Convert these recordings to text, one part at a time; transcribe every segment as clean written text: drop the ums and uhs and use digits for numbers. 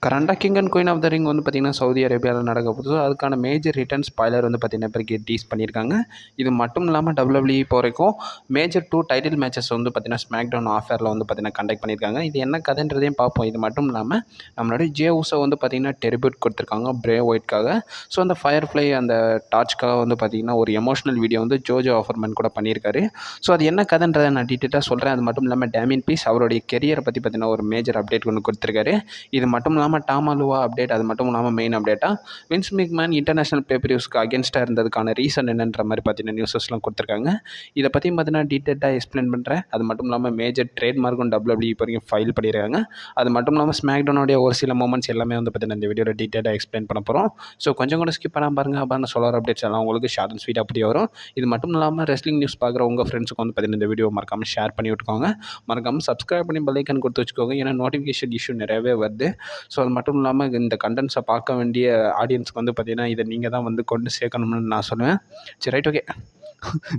கரண்டாக king and queen of the ring வந்து பார்த்திங்கன்னா Saudi அரேபியாவில் நடக்க போகுது. அதுக்கான மேஜர் ரிட்டர்ன் ஸ்பாய்லர் வந்து பார்த்திங்கன்னா இப்போதைக்கு டீஸ் பண்ணியிருக்காங்க. இது மட்டும் இல்லாமல் WWE இப்போ வரைக்கும் மேஜர் 2 டைட்டில் மேட்சஸ் வந்து பார்த்திங்கன்னா ஸ்மாக் டவுன் ஆஃபரில் வந்து பார்த்திங்கன்னா கண்டக்ட் பண்ணியிருக்காங்க. இது என்ன கதைன்றதையும் பார்ப்போம். இது மட்டும் இல்லாமல் நம்மளுடைய ஜே ஊசோ வந்து பார்த்திங்கன்னா டெரிபியூட் கொடுத்துருக்காங்க பிரே ஒயிட்காக. ஸோ அந்த ஃபயர்ஃப்ளை அந்த டார்ச்காக வந்து பார்த்திங்கன்னா ஒரு எமோஷனல் வீடியோ வந்து ஜோஜோ ஆஃபர்மேன் கூட பண்ணியிருக்காரு. ஸோ அது என்ன கதைன்றதை நான் டீட்டெயிலாக சொல்கிறேன். அது மட்டும் இல்லாமல் டேமியன் பீஸ் அவருடைய கெரியரை பற்றி பார்த்திங்கன்னா ஒரு மேஜர் அப்டேட் ஒன்று கொடுத்துருக்காரு. இது மட்டும் இல்லாமல் டாமாலுவா அப்டேட், அது மட்டும் இல்லாமல் மெயின் அப்டேட்டாக வின்ஸ் மெக்மேன் இன்டர்நேஷனல் பேப்பரியூஸ்க்கு அகேன்ஸ்டாக இருந்ததுக்கான ரீசன் என்னன்ற மாதிரி பார்த்தீங்கன்னா நியூஸஸ்லாம் கொடுத்துருக்காங்க. இதை பற்றியும் பார்த்தீங்கன்னா டீட்டெயிலாக எக்ஸ்பிளைன் பண்ணுறேன். அது மட்டும் இல்லாமல் மேஜர் ட்ரேட்மார்க்கும் WWE இப்போ வரைக்கும் ஃபைல் பண்ணியிருக்காங்க. அது மட்டும் இல்லாமல் ஸ்மாக்டவுனுடைய ஒரு சில மூமெண்ட்ஸ் எல்லாமே வந்து பார்த்தீங்கன்னா இந்த வீடியோவில் டீட்டெயிலாக எக்ஸ்பிளைன் பண்ண போகிறோம். ஸோ கொஞ்சம் கூட ஸ்கிப் பண்ணாமல் பாருங்கள். அப்போ நான் சொல்கிற அப்டேட்ஸ் எல்லாம் உங்களுக்கு ஷார்ட் அண்ட் ஸ்வீட் அப்படி வரும். இது மட்டும் இல்லாமல் ரெஸ்லிங் நியூஸ் பார்க்குற உங்கள் ஃப்ரெண்ட்ஸுக்கு வந்து பார்த்தீங்கன்னா இந்த வீடியோ மறக்காமல் ஷேர் பண்ணி விட்டுக்கோங்க. மறக்காமல் சப்ஸ்கிரைப் பண்ணி பெல் ஐக்கான் கொடுத்து வச்சுக்கோங்க. ஏன்னா நோட்டிஃபிகேஷன் இஷ்யூ நிறையவே வருது. ஸோ அது மட்டும் இல்லாமல் இந்த கண்டென்ட்ஸை பார்க்க வேண்டிய ஆடியன்ஸ்க்கு வந்து பார்த்திங்கன்னா இதை நீங்கள் தான் வந்து கொண்டு சேர்க்கணும்னு நான் சொல்லுவேன். சரி, ரைட், ஓகே.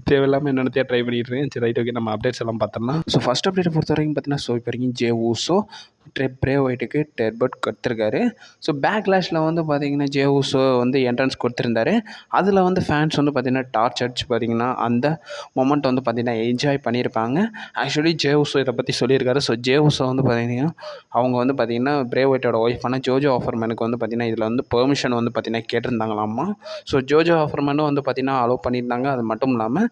தேவையில்லாமல் என்னென்னத்தையே ட்ரை பண்ணிட்டு இருக்கேன். சரி, ரைட், ஓகே. நம்ம அப்டேட்ஸ் எல்லாம் பார்த்தோம்னா ஸோ ஃபஸ்ட் அப்டேட்டை பொறுத்த வரைக்கும் பார்த்தீங்கன்னா ஸோ இப்போ வரைக்கும் ஜே ஊசோ பிரே ஒயிட்டுக்கு டெர்பட் கொடுத்துருக்காரு. ஸோ பேக்லாஷில் வந்து பார்த்திங்கன்னா ஜே ஊசோ வந்து என்ட்ரன்ஸ் கொடுத்துருந்தாரு. அதில் வந்து ஃபேன்ஸ் வந்து பார்த்திங்கன்னா டார்ச் அடிச்சு பார்த்திங்கன்னா அந்த மொமெண்ட் வந்து பார்த்திங்கன்னா என்ஜாய் பண்ணியிருப்பாங்க. ஆக்சுவலி ஜே ஊசோ இதை பற்றி சொல்லியிருக்காரு. ஸோ ஜே ஊசோ வந்து பார்த்திங்கன்னா அவங்க வந்து பார்த்திங்கன்னா பிரே ஒயிட்டோட ஒய்ஃபான ஜோஜோ ஆஃபர்மேனுக்கு வந்து பார்த்திங்கன்னா இதில் வந்து பெர்மிஷன் வந்து பார்த்திங்கன்னா கேட்டிருந்தாங்களாமா. ஸோ ஜோஜோ ஆஃபர்மேனும் வந்து பார்த்திங்கன்னா அலோவ் பண்ணியிருந்தாங்க. அது மட்டும் இல்லாமல்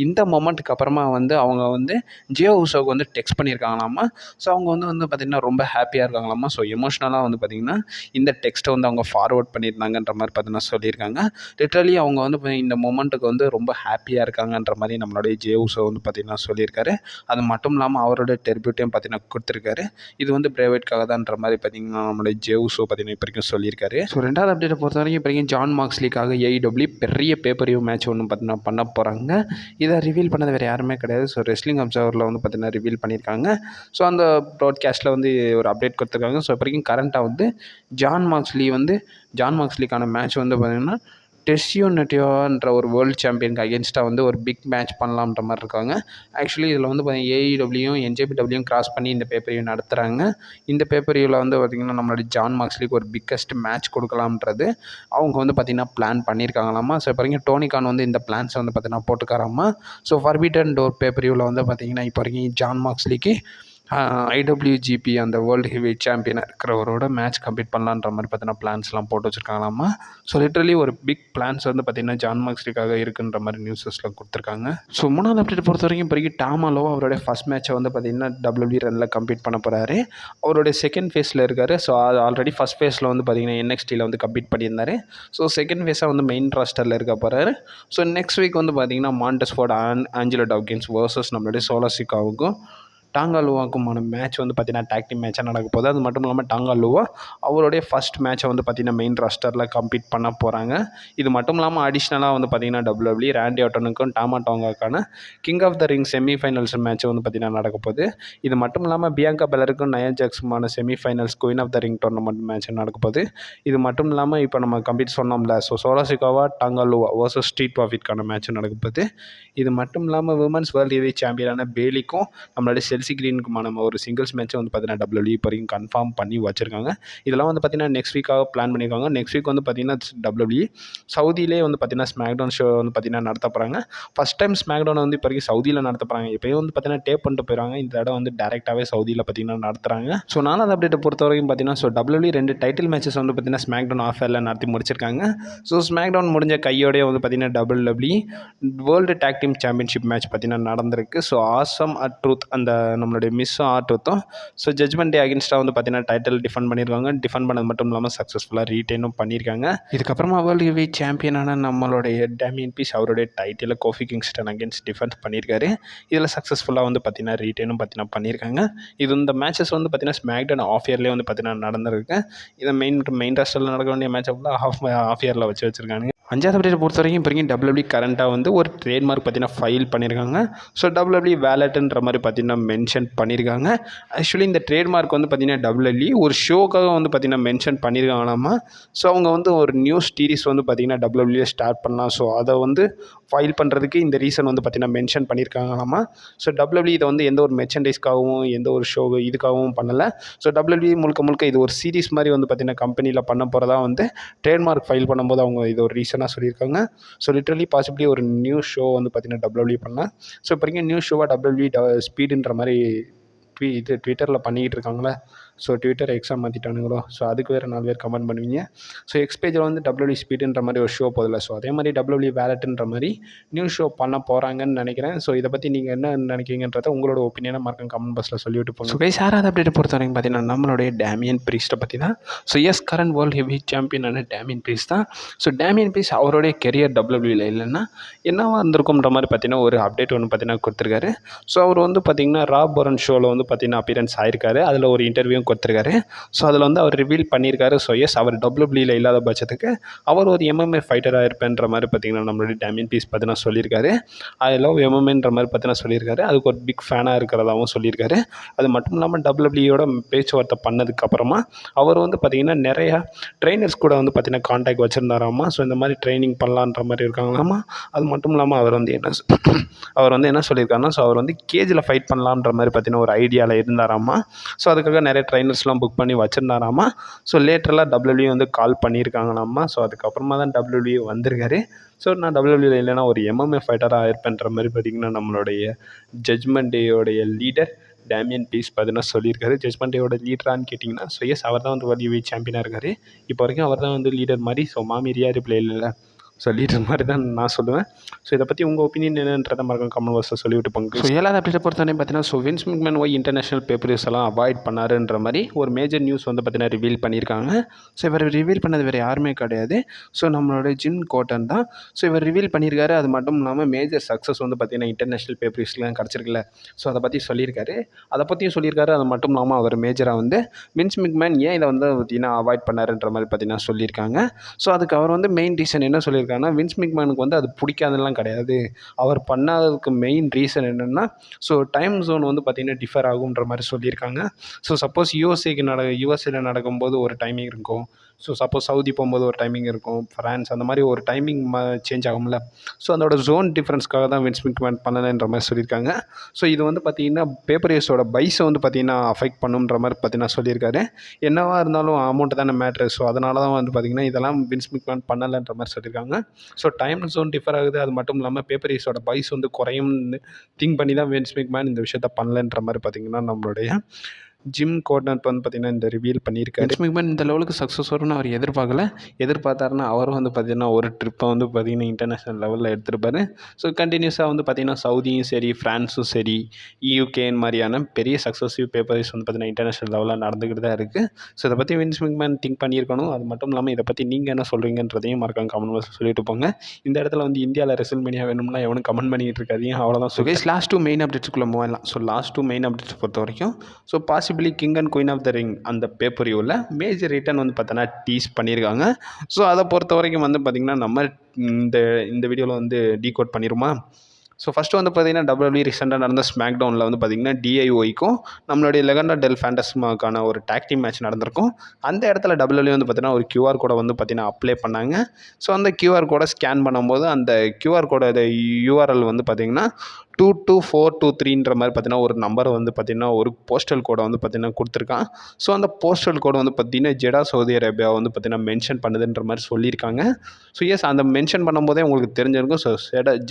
இந்த மொமெண்ட்டுக்கு அப்புறமா வந்து அவங்க வந்து ஜே ஊசோவுக்கு வந்து டெக்ஸ்ட் பண்ணியிருக்காங்களாமா. ஸோ அவங்க வந்து பார்த்திங்கன்னா ரொம்ப ஹாப்பியாக இருக்காங்களாமா. ஸோ எமோஷ்னலாக வந்து பார்த்திங்கன்னா இந்த டெக்ஸ்ட்டை வந்து அவங்க ஃபார்வர்ட் பண்ணியிருந்தாங்கன்ற மாதிரி பார்த்திங்கன்னா சொல்லியிருக்காங்க. லிட்ரலி அவங்க வந்து இந்த மொமெண்ட்டுக்கு வந்து ரொம்ப ஹாப்பியாக இருக்காங்கன்ற மாதிரி நம்மளுடைய ஜே ஊசோ வந்து பார்த்திங்கன்னா சொல்லியிருக்காரு. அது மட்டும் இல்லாமல் அவரோட டெர்பியூட்டையும் பார்த்திங்கன்னா கொடுத்துருக்காரு. இது வந்து பிரே ஒயிட்காக தான்ன்ற மாதிரி பார்த்திங்கன்னா நம்மளுடைய ஜே ஊசோ பார்த்திங்கன்னா இப்போ வரைக்கும் சொல்லியிருக்காரு. ஸோ ரெண்டாவது அப்டேட்டை பொறுத்த வரைக்கும் இப்போ வரைக்கும் ஜான் மாக்ஸ்லிக்காக AEW பெரிய பேப்பரியூ மேட்ச் ஒன்று பார்த்திங்கன்னா பண்ண போகிறாங்க. இதை ரிவீல் பண்ணது வேறு யாருமே கிடையாது. ஸோ ரெஸ்லிங் அப்சர்வரில் வந்து பார்த்திங்கன்னா ரிவீல் பண்ணியிருக்காங்க. ஸோ அந்த ப்ராட்காஸ்ட்டில் வந்து ஒரு அப்டேட் கொடுத்துருக்காங்க. ஸோ இப்போ வரைக்கும் கரண்ட்டாக வந்து ஜான் மாக்ஸ்லிக்கான மேட்ச் வந்து பார்த்திங்கன்னா டெஸ்ஸியோ நெட்டியோன்ற ஒரு வேர்ல்டு சாம்பியனுக்கு அகேன்ஸ்டாக வந்து ஒரு பிக் மேட்ச் பண்ணலாம்ன்ற மாதிரி இருக்காங்க. ஆக்சுவலி இதில் வந்து பார்த்திங்கன்னா AEWயும் NJPWயும் கிராஸ் பண்ணி இந்த பேப்பரியூ நடத்துகிறாங்க. இந்த பேப்பரியூவில் வந்து பார்த்திங்கன்னா நம்மளுடைய ஜான் மாக்ஸ்லிக்கு ஒரு பிக்கஸ்ட் மேட்ச் கொடுக்கலாம்ன்றது அவங்க வந்து பார்த்திங்கன்னா பிளான் பண்ணியிருக்காங்களாமா. ஸோ இப்போ வரைக்கும் டோனி கான் வந்து இந்த பிளான்ஸை வந்து பார்த்திங்கன்னா போட்டுக்காராமா. ஸோ ஃபர்பிடன் டோர் பேப்பரியூவில் வந்து பார்த்திங்கன்னா இப்போ வரைக்கும் ஜான் மாக்ஸ்லிக்கு IWGP அந்த வேர்ல்டு ஹெவி சாம்பியனாக இருக்கிறவரோட மேட்ச் கம்ப்ளீட் பண்ணலான்ற மாதிரி பார்த்தீங்கன்னா பிளான்ஸ்லாம் போட்டு வச்சுருக்காங்களாமா. ஸோ லிட்ரலி ஒரு பிக் பிளான்ஸ் வந்து பார்த்திங்கன்னா ஜான் மாக்ஸ்லிக்காக இருக்குன்ற மாதிரி நியூஸஸ்லாம் கொடுத்துருக்காங்க. ஸோ மூணாவது அப்டேட் பொறுத்த வரைக்கும் பிறகு டாமாலோவா அவருடைய ஃபஸ்ட் மேட்ச்சை வந்து பார்த்திங்கன்னா WWE ரனில் கம்ப்ளீட் பண்ண போகிறாரு. அவருடைய செகண்ட் ஃபேஸில் இருக்கார். ஸோ அது ஆல்ரெடி ஃபஸ்ட் ஃபேஸில் வந்து பார்த்திங்கன்னா NXTயில் வந்து கம்ப்ளீட் பண்ணியிருந்தார். ஸோ செகண்ட் ஃபேஸாக வந்து மெயின் ராஸ்டரில் இருக்க போகிறாரு. ஸோ நெக்ஸ்ட் வீக் வந்து பார்த்திங்கன்னா மாண்டஸ்ஃபோர்ட் ஆஞ்சலோ டவ்கின்ஸ் வர்சஸ் நம்மளுடைய சோலாசிக்காவுக்கும் டாங்காலுவாக்குமான மேட்ச் வந்து பார்த்திங்கன்னா டாக் டீம் மேட்சாக நடக்க போகுது. அது மட்டும் இல்லாமல் டாங்காலுவா அவருடைய ஃபஸ்ட் மேட்சை வந்து பார்த்திங்கன்னா மெயின் ராஸ்டரில் கம்ப்ளீட் பண்ண போகிறாங்க. இது மட்டும் இல்லாமல் அடிஷ்னலாக வந்து பார்த்திங்கன்னா WWE ராண்டி ஆர்டனுக்கும் டாமா டாங்காக்கான king of the ring semifinals match வந்து பார்த்திங்கன்னா நடக்க போகுது. இது மட்டும் இல்லாமல் பியாங்கா பெலருக்கும் நயா ஜாக்ஸுமான semifinals queen of the ring tournament match நடக்க போகுது. இது மட்டும் இல்லாமல் இப்போ நம்ம கம்ப்ளீட் சொன்னோம்ல, so Solo Sikoa Tonga Loa versus street ப்ராஃபிட்கான மேட்ச் நடக்க போகுது. இது மட்டும் இல்லாமல் விமன்ஸ் வேர்ல்டு ஹெவி சாம்பியனான பேலிக்கும் நம்மளுடைய செல்சி கிரீனுக்குமான ஒரு சிங்கிள்ஸ் மேட்ச்சை வந்து பார்த்திங்கன்னா WWE இப்போ வரைக்கும் கன்ஃபார்ம் பண்ணி வச்சுருக்காங்க. இதெல்லாம் வந்து பார்த்திங்கன்னா நெக்ஸ்ட் வீக்காக பிளான் பண்ணியிருக்காங்க. நெக்ஸ்ட் வீக் வந்து பார்த்திங்கன்னா WWE சவுதியிலே வந்து பார்த்திங்கன்னா ஸ்மாக்டவுன் ஷோ வந்து பார்த்திங்கன்னா நடத்த போகிறாங்க. ஃபஸ்ட் டைம் ஸ்மாக்டவுன் வந்து இப்போ வரைக்கும் சவுதியில் நடத்த போகிறாங்க. இப்போயும் வந்து பார்த்திங்கன்னா டேப் பண்ணிட்டு போயிடுறாங்க. இந்த இடம் வந்து டேரெக்டாகவே சவுதியில் பார்த்திங்கன்னா நடத்துகிறாங்க. ஸோ நாலாவது அப்டேட்டை பொறுத்த வரைக்கும் பார்த்திங்கன்னா ஸோ WWE 2 டைட்டில் மேட்சஸ் வந்து பார்த்திங்கன்னா ஸ்மாக்டவுன் ஆஃபரில் நடத்தி முடிச்சிருக்காங்க. ஸோ ஸ்மாக்டவுன் முடிஞ்ச கையோடய வந்து பார்த்திங்கன்னா WWE world talk team championship match பார்த்திங்கன்னா நடந்திருக்கு. ஸோ ஆசம் அட் ட்ரூத் அந்த நம்மளுடைய மிஸ் ஆர்ட்டும் ஸோ ஜட்மெண்ட் டே அகேன்ஸ்டாக வந்து பார்த்திங்கன்னா டைட்டில் டிஃபெண்ட் பண்ணியிருக்காங்க. டிஃபெண்ட் பண்ணது மட்டும் இல்லாமல் சக்ஸஸ்ஃபுல்லாக ரீட்டைனும் பண்ணியிருக்காங்க. இதுக்கப்புறமா வேர்ல்டு ஹெவி சாம்பியனான நம்மளுடைய டேமியன் பீஸ் அவருடைய title Kofi Kingston against defend பண்ணியிருக்காரு. இதில் சக்ஸஸ்ஃபுல்லாக வந்து பார்த்திங்கன்னா ரீட்டைனும் பார்த்திங்கன்னா பண்ணியிருக்காங்க. இது இந்த மேட்சஸ் வந்து பார்த்திங்கன்னா ஸ்மாக்டவுன் ஆஃப் இயர்லேயே வந்து பார்த்திங்கன்னா நடந்திருக்கு. இதை மெயின் ராஸ்டரில் நடக்க வேண்டிய மேட்சை ஃபுல்லாக ஆஃப் இயரில் வச்சுருக்காங்க. 5வது அப்டேட்டை பொறுத்த வரைக்கும் இப்போ வரைக்கும் WWE கரண்ட்டாக வந்து ஒரு ட்ரேட்மார்க் பார்த்தீங்கன்னா ஃபைல் பண்ணியிருக்காங்க. ஸோ WWE வேலெட்டுன்ற மாதிரி பார்த்தீங்கன்னா மென்ஷன் பண்ணியிருக்காங்க. ஆக்சுவலி இந்த ட்ரேட்மார்க் வந்து பார்த்தீங்கன்னா WWE ஒரு ஷோக்காக வந்து பார்த்தீங்கன்னா மென்ஷன் பண்ணியிருக்காங்களாமா. ஸோ அவங்க வந்து ஒரு நியூஸ் சீரிஸ் வந்து பார்த்தீங்கன்னா WWE ஸ்டார்ட் பண்ணலாம். ஸோ அதை வந்து ஃபைல் பண்ணுறதுக்கு இந்த ரீசன் வந்து பார்த்தீங்கன்னா மென்ஷன் பண்ணியிருக்காங்களாமா. ஸோ WWE இதை வந்து எந்த ஒரு மெர்ச்சன்டைஸ்க்காகவும் எந்த ஒரு ஷோ இதுக்காகவும் பண்ணலை. ஸோ WWE முழுக்க முழுக்க இது ஒரு சீரிஸ் மாதிரி வந்து பார்த்தீங்கன்னா கம்பெனியில் பண்ண போகிறதா வந்து ட்ரேட்மார்க் ஃபைல் பண்ணும்போது அவங்க இது ஒரு ரீசனாக சொல்லியிருக்காங்க. ஸோ லிட்ரலி பாசிபிளி ஒரு நியூ ஷோ வந்து பார்த்தீங்கன்னா WWE பண்ணலாம். ஸோ இப்போ வரைக்கும் நியூ ஷோவாக WWE ஸ்பீடுன்ற மாதிரி ட்விட்டரில் பண்ணிக்கிட்டு இருக்காங்களே. ஸோ ட்விட்டர் எக்ஸாக மாற்றிட்டானுங்களோ. ஸோ அதுக்கு வேறு 4 பேர் கமெண்ட் பண்ணுவீங்க. ஸோ எக்ஸ்பேஜில் வந்து WWE ஸ்பீடுன்ற மாதிரி ஒரு ஷோ போதில்லை. ஸோ அதே மாதிரி WWE வேலெட்டுன்ற மாதிரி நியூ ஷோ பண்ண போகிறாங்கன்னு நினைக்கிறேன். ஸோ இதை பற்றி நீங்கள் என்ன நினைக்கிறீங்கன்றத உங்களோட ஒப்பீனியனை மறக்காம கமெண்ட் பாக்ஸில் சொல்லிவிட்டு போங்க. ஸோ கைஸ் 6வது அப்டேட் பொறுத்த வரைக்கும் பார்த்தீங்கன்னா நம்மளுடைய டேமியன் ப்ரீஸ்ட்டை பற்றி தான். So as current world heavy சாம்பியனான டேமியன் ப்ரீஸ்ட் தான். ஸோ டேமியன் ப்ரீஸ்ட் அவருடைய கெரியர் WWEல இல்லைன்னா என்னவா இருந்திருக்கும்ன்ற மாதிரி பார்த்தீங்கன்னா ஒரு அப்டேட் ஒன்று பார்த்தீங்கன்னா கொடுத்துருக்காரு. ஸோ அவர் வந்து பார்த்தீங்கன்னா ராபரன் ஷோவில் வந்து பார்த்தீங்கன்னா அப்பியரன்ஸ் ஆயிருக்காரு. அதில் ஒரு இன்டர்வியூவும் கொடுத்துருக்காரு. ஸோ அதில் வந்து அவர் ரிவீல் பண்ணியிருக்காரு. ஸோ எஸ் அவர் WWEல இல்லாத பட்சத்துக்கு அவர் ஒரு MMA ஃபைட்டராக இருப்பேன்ற மாதிரி பார்த்தீங்கன்னா நம்மளுடைய டேமியன் ப்ரீஸ்ட் பார்த்தீங்கன்னா சொல்லியிருக்காரு. ஐ லவ் MMAன்ற மாதிரி பார்த்தீங்கன்னா சொல்லியிருக்காரு. அதுக்கு ஒரு பிக் ஃபேனாக இருக்கிறதாகவும் சொல்லியிருக்காரு. அது மட்டும் இல்லாமல் WWEயோட பேச்சுவார்த்தை பண்ணதுக்கப்புறமா அவர் வந்து பார்த்திங்கன்னா நிறையா ட்ரெயினர்ஸ் கூட வந்து பார்த்திங்கன்னா கான்டாக்ட் வச்சுருந்தாராமா. ஸோ இந்த மாதிரி ட்ரைனிங் பண்ணலான்ற மாதிரி இருக்காங்களாமா. அது மட்டும் இல்லாமல் அவர் வந்து என்ன சொல்லியிருக்காருன்னா, ஸோ அவர் வந்து கேஜில் ஃபைட் பண்ணலான்ற மாதிரி பார்த்திங்கன்னா ஒரு ஐடியாவில் இருந்தாராமா. ஸோ அதுக்காக நிறைய ட்ரைனர்ஸ்லாம் புக் பண்ணி வச்சுருந்தாராமா. ஸோ லேட்டரெலாம் WWE வந்து கால் பண்ணியிருக்காங்களாமா. ஸோ அதுக்கப்புறமா தான் WWE வந்திருக்காரு. ஸோ நான் WWEல இல்லைன்னா ஒரு MMA ஃபைட்டராக இருப்பேன்ற மாதிரி பார்த்திங்கன்னா நம்மளுடைய ஜட்ஜ்மெண்ட் டேயோடைய லீடர் டேமியன் ப்ரீஸ்ட் பார்த்தீங்கன்னா சொல்லியிருக்காரு. ஜட்ஜ்மெண்ட் டேயோட லீடரான்னு கேட்டிங்கன்னா, ஸோ எஸ் அவர் தான் வந்து WWE சாம்பியனாக இருக்கார். இப்போ வரைக்கும் அவர் தான் வந்து லீடர் மாதிரி. ஸோ மாமி ரிப்ளை இல்லை. ஸோ லீடர் மாதிரி தான் நான் சொல்லுவேன். ஸோ இதை பற்றி உங்கள் ஒப்பீனியன் என்னன்றதை மறக்காம கமெண்ட் பாக்ஸில் சொல்லிவிட்டு போங்க. ஸோ 7வது அப்டேட்டை பொறுத்தவரை பார்த்தீங்கன்னா, so Vince McMahon why international papers எல்லாம் அவாய்ட் பண்ணாருன்ற மாதிரி ஒரு மேஜர் நியூஸ் வந்து பார்த்தீங்கன்னா ரிவீல் பண்ணியிருக்காங்க. ஸோ இவர் ரிவீல் பண்ணது வேறு யாருமே கிடையாது. ஸோ நம்மளோட ஜிம் கோட்டன் தான். ஸோ இவர் ரிவீல் பண்ணியிருக்காரு. அது மட்டும் இல்லாமல் மேஜர் சக்ஸஸ் வந்து பார்த்தீங்கன்னா இன்டர்நேஷனல் பேப்பர்ஸ்லாம் கிடச்சிருக்குல்ல. ஸோ அதை பற்றி சொல்லியிருக்காரு. அதை பற்றியும் சொல்லியிருக்காரு. அது மட்டும் இல்லாமல் அவர் மேஜராக வந்து வின்ஸ் மெக்மேன் ஏன் இதை வந்து பார்த்தீங்கன்னா அவாய்ட் பண்ணாருன்ற மாதிரி பார்த்தீங்கன்னா சொல்லியிருக்காங்க. ஸோ அதுக்கு அவர் வந்து மெயின் ரீசன் என்ன சொல்லியிருக்காருன்னா, வின்ஸ் மெக்மேனுக்கு வந்து அது பிடிக்காதுலாம் கிடையாது. அவர் பண்ணாததுக்கு மெயின் ரீசன் என்னென்னா, ஸோ டைம் ஜோன் வந்து பார்த்திங்கன்னா டிஃபர் ஆகுன்ற மாதிரி சொல்லியிருக்காங்க. ஸோ சப்போஸ் யூஎஸ்ஏல நடக்கும்போது ஒரு டைமிங் இருக்கும். ஸோ சப்போஸ் சவுதி போகும்போது ஒரு டைமிங் இருக்கும். ஃப்ரான்ஸ் அந்த மாதிரி ஒரு டைமிங் சேஞ்ச் ஆகும்ல. ஸோ அதோட ஜோன் டிஃப்ரென்ஸ்க்காக தான் வின்ஸ் மெக்மேன் பண்ணலைன்ற மாதிரி சொல்லியிருக்காங்க. ஸோ இது வந்து பார்த்திங்கன்னா பேப்பர்ஸோட பைஸை வந்து பார்த்திங்கன்னா அஃபெக்ட் பண்ணுன்ற மாதிரி பார்த்திங்கன்னா சொல்லியிருக்காரு. என்னவா இருந்தாலும் அமௌண்ட்டு தானே மேட்ரு. ஸோ அதனால தான் வந்து பார்த்திங்கன்னா இதெல்லாம் வின்ஸ் மெக்மேன் பண்ணலைன்ற மாதிரி சொல்லியிருக்காங்க. ஸோ டைம் ஜோன் டிஃபர் ஆகுது. அது மட்டும் இல்லாமல் பேப்பர்ஸோட பைஸ் வந்து குறையும்னு திங்க் பண்ணி தான் வின்ஸ் மெக்மேன் இந்த விஷயத்த பண்ணலைன்ற மாதிரி பார்த்திங்கன்னா நம்மளுடைய ஜிம் கோட்னட் வந்து பார்த்திங்கன்னா இந்த ரிவீல் பண்ணியிருக்காரு. வின்ஸ் மெக்மேன் இந்த லெவலுக்கு சக்ஸஸ் வரும்னு அவர் எதிர்பார்த்தாருன்னா அவரும் வந்து பார்த்திங்கன்னா ஒரு ட்ரிப்பை வந்து பார்த்திங்கன்னா இன்டர்நேஷ்னல் லெவலில் எடுத்துருப்பார். ஸோ கண்டினியூஸாக வந்து பார்த்திங்கன்னா சவுதியும் சரி, ஃப்ரான்ஸும் சரி, யூகேன் மாதிரியான பெரிய சக்ஸஸிவ் பேப்பர்ஸ் வந்து பார்த்திங்கன்னா இன்டர்நேஷ்னல் லெவலில் நடந்துக்கிட்டு தான் இருக்குது. ஸோ இதை பற்றி வின்ஸ் மெக்மேன் திங்க் பண்ணியிருக்கணும். அது மட்டும் இல்லாமல் இதை பற்றி நீங்கள் என்ன சொல்கிறீங்கன்றதையும் மறக்காம கமெண்ட் பாக்ஸில் சொல்லிட்டு போங்க. இந்த இடத்துல வந்து இந்தியாவில் ரெசல்மேனியா வேணும்னா எவனும் கமெண்ட் பண்ணிகிட்டு இருக்காதீங்க. அவ்வளோதான். ஸோ கைஸ் லாஸ்ட் 2 மெயின் அப்டேட்ஸ்க்குள்ளே போகலாம். ஸோ லாஸ்ட் 2 மெயின் அப்டேட்ஸ் பொறுத்த வரைக்கும் so possibly King and queen of the Ring அந்த பேப்பரியூவில் மேஜர் ரிட்டர்ன் வந்து பார்த்தோன்னா டீஸ் பண்ணியிருக்காங்க. ஸோ அதை பொறுத்த வரைக்கும் வந்து பார்த்திங்கன்னா நம்ம இந்த வீடியோவில் வந்து டீகோட் பண்ணிடுமா. ஸோ ஃபஸ்ட்டு வந்து பார்த்திங்கன்னா WWE ரீசெண்டாக நடந்த ஸ்மாக் டவுனில் வந்து பார்த்திங்கன்னா DIYக்கும் நம்மளுடைய லெகண்டா டெல் ஃபேண்டஸ்மாக்கான ஒரு டாக் டீம் மேட்ச் நடந்திருக்கும். அந்த இடத்துல WWE வந்து பார்த்திங்கன்னா ஒரு QR கோடை வந்து பார்த்திங்கன்னா அப்ளை பண்ணாங்க. ஸோ அந்த QR கோடை ஸ்கேன் பண்ணும்போது அந்த QR கோடோட URL வந்து பார்த்திங்கன்னா 22423ன்ற மாதிரி பார்த்திங்கன்னா ஒரு நம்பர் வந்து பார்த்திங்கன்னா ஒரு போஸ்டல் கோடை வந்து பார்த்திங்கன்னா கொடுத்துருக்கான். ஸோ அந்த போஸ்டல் கோடை வந்து பார்த்திங்கன்னா ஜெடா சவுதி அரேபியா வந்து பார்த்திங்கன்னா மென்ஷன் பண்ணுதுன்ற மாதிரி சொல்லியிருக்காங்க. ஸோ எஸ் அந்த மென்ஷன் பண்ணும்போதே உங்களுக்கு தெரிஞ்சிருக்கும். ஸோ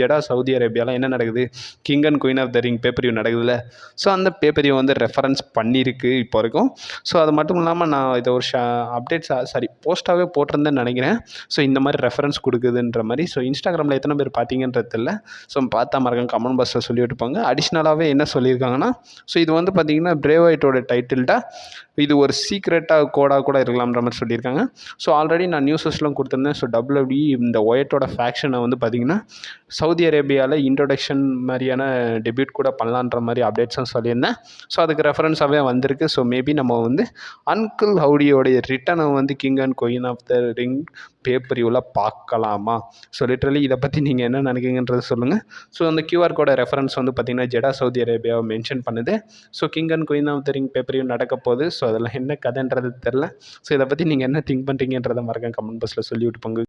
ஜெடா சவுதி அரேபியாவில் என்ன நடக்குது, king and queen of the ring pay per view நடக்குதுல்ல. ஸோ அந்த பேப்பரியூ வந்து ரெஃபரன்ஸ் பண்ணியிருக்கு இப்போ வரைக்கும். ஸோ அது மட்டும் இல்லாமல் நான் இதை ஒரு போஸ்ட்டாகவே போட்டிருந்தேன்னு நினைக்கிறேன். ஸோ இந்த மாதிரி ரெஃபரன்ஸ் கொடுக்குதுன்ற மாதிரி. ஸோ இன்ஸ்டாகிராமில் எத்தனை பேர் பார்த்தீங்கன்றது இல்லை. ஸோ பார்த்தா மறக்காம கமெண்ட் பாக்ஸ் பாக்ஸில் சொல்லி விட்டுப்பாங்க. அடிஷ்னலாகவே என்ன சொல்லியிருக்காங்கன்னா, ஸோ இது வந்து பார்த்திங்கன்னா பிரே ஒயிட்டோட டைட்டில்ட இது ஒரு சீக்ரெட்டாக கோடாக கூட இருக்கலாம்ன்ற மாதிரி சொல்லியிருக்காங்க. ஸோ ஆல்ரெடி நான் நியூஸஸ்லாம் கொடுத்துருந்தேன். ஸோ WWE இந்த ஒயிட்டோட ஃபேக்ஷனை வந்து பார்த்திங்கன்னா சவுதி அரேபியாவில் இன்ட்ரொடக்ஷன் மாதிரியான டெபியூட் கூட பண்ணலான்ற மாதிரி அப்டேட்ஸும் சொல்லியிருந்தேன். ஸோ அதுக்கு ரெஃபரன்ஸாகவே வந்திருக்கு. ஸோ மேபி நம்ம வந்து அன்கிள் ஹவுடியோடைய ரிட்டனை வந்து King and queen of the Ring pay per வியூவில் பார்க்கலாமா? ஸோ லிட்ரலி இதை பற்றி நீங்கள் என்ன நினைக்கிங்கன்றதை சொல்லுங்கள். ஸோ அந்த QR கோட ரெஃபரன்ஸ் வந்து பார்த்திங்கன்னா ஜெடா சவுதி அரேபியாவை மென்ஷன் பண்ணுது. So King and queen of the Ring pay per view நடக்க போகுது. ஸோ அதில் என்ன கதைன்றது தெரில. ஸோ இதை பற்றி நீங்கள் என்ன திங்க் பண்ணுறீங்கன்றதை மறக்காம கமெண்ட் பாக்ஸில் சொல்லி விட்டுப்போங்க.